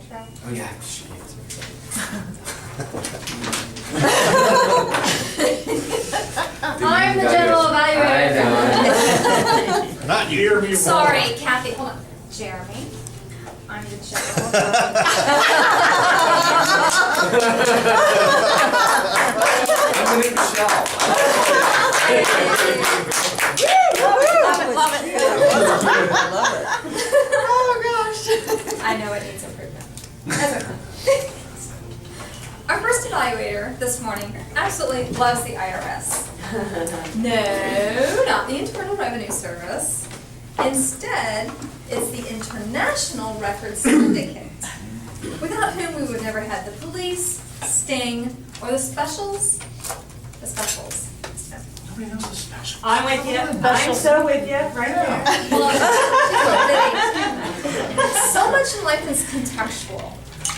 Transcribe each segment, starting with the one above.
intro? Oh yeah, she is. I'm the general evaluator. I know. Not you. Sorry, Kathy, hold on. Jeremy, I'm the general evaluator. I'm the new Michelle. Love it. Oh gosh. I know it needs improvement. That's okay. Our first evaluator this morning absolutely loves the IRS. No, not the Internal Revenue Service. Instead, it's the International Records Syndicate, without whom we would never have the police, Sting, or the specials. The specials. Nobody knows the special. I'm with you. I'm so with you right now. Well, so much in life is contextual.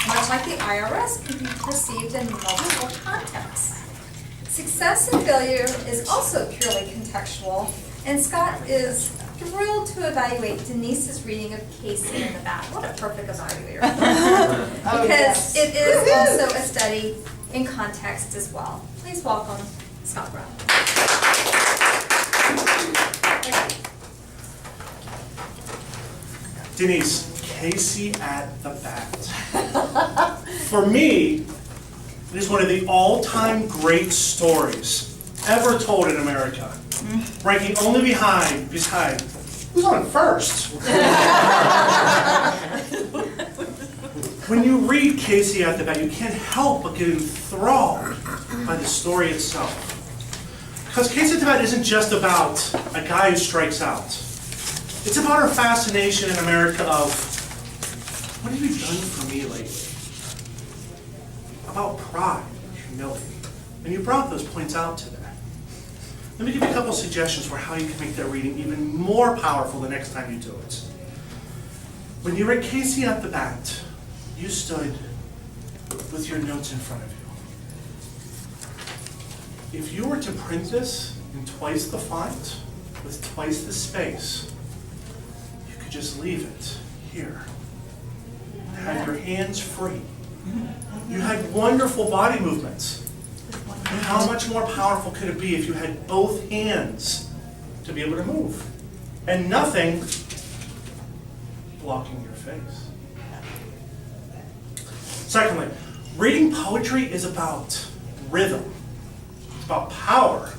Much like the IRS can be perceived in multiple contexts. Success and failure is also purely contextual, and Scott is thrilled to evaluate Denise's reading of Casey in the Bat. What a perfect evaluator. Because it is also a study in context as well. Please welcome Scott Brown. Denise, Casey at the Bat. For me, it is one of the all-time great stories ever told in America, ranking only behind who's on first? When you read Casey at the Bat, you can't help but get enthralled by the story itself. Because Casey at the Bat isn't just about a guy who strikes out. It's about our fascination in America of, what have you done for me lately? About pride and humility. And you brought those points out today. Let me give you a couple suggestions for how you can make that reading even more powerful the next time you do it. When you read Casey at the Bat, you stood with your notes in front of you. If you were to print this in twice the font, with twice the space, you could just leave it here. Have your hands free. You had wonderful body movements. How much more powerful could it be if you had both hands to be able to move? And nothing blocking your face. Secondly, reading poetry is about rhythm. It's about power.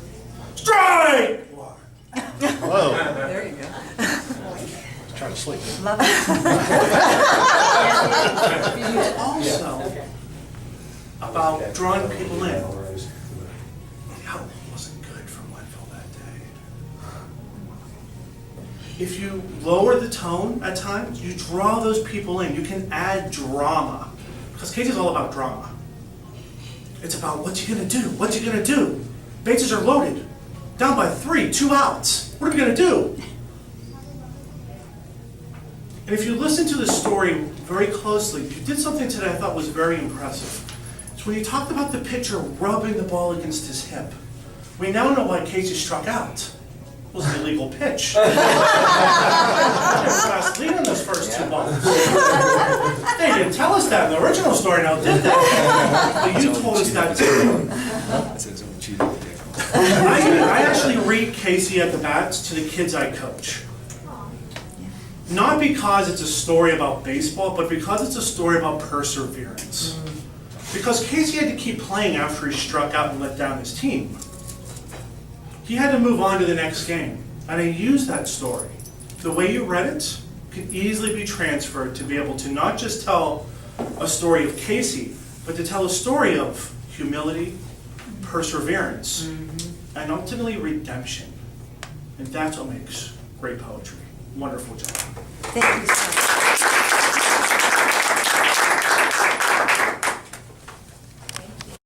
Strike! Whoa. There you go. Trying to sleep. Love it. It's also about drawing people in. The outlook wasn't good for Leadville that day. If you lower the tone at times, you draw those people in. You can add drama. Because Casey's all about drama. It's about what's he gonna do? What's he gonna do? Bases are loaded. Down by 3, 2 outs. What are we gonna do? And if you listen to the story very closely, you did something today I thought was very impressive. It's when you talked about the pitcher rubbing the ball against his hip. We now know why Casey struck out. It was an illegal pitch. Fast lead on those first 2 balls. They didn't tell us that in the original story, now did they? But you told us that too. I actually read Casey at the Bats to the kids I coach. Not because it's a story about baseball, but because it's a story about perseverance. Because Casey had to keep playing after he struck out and let down his team. He had to move on to the next game. And I use that story. The way you read it can easily be transferred to be able to not just tell a story of Casey, but to tell a story of humility, perseverance, and ultimately redemption. And that's what makes great poetry. Wonderful job. Thank you so much.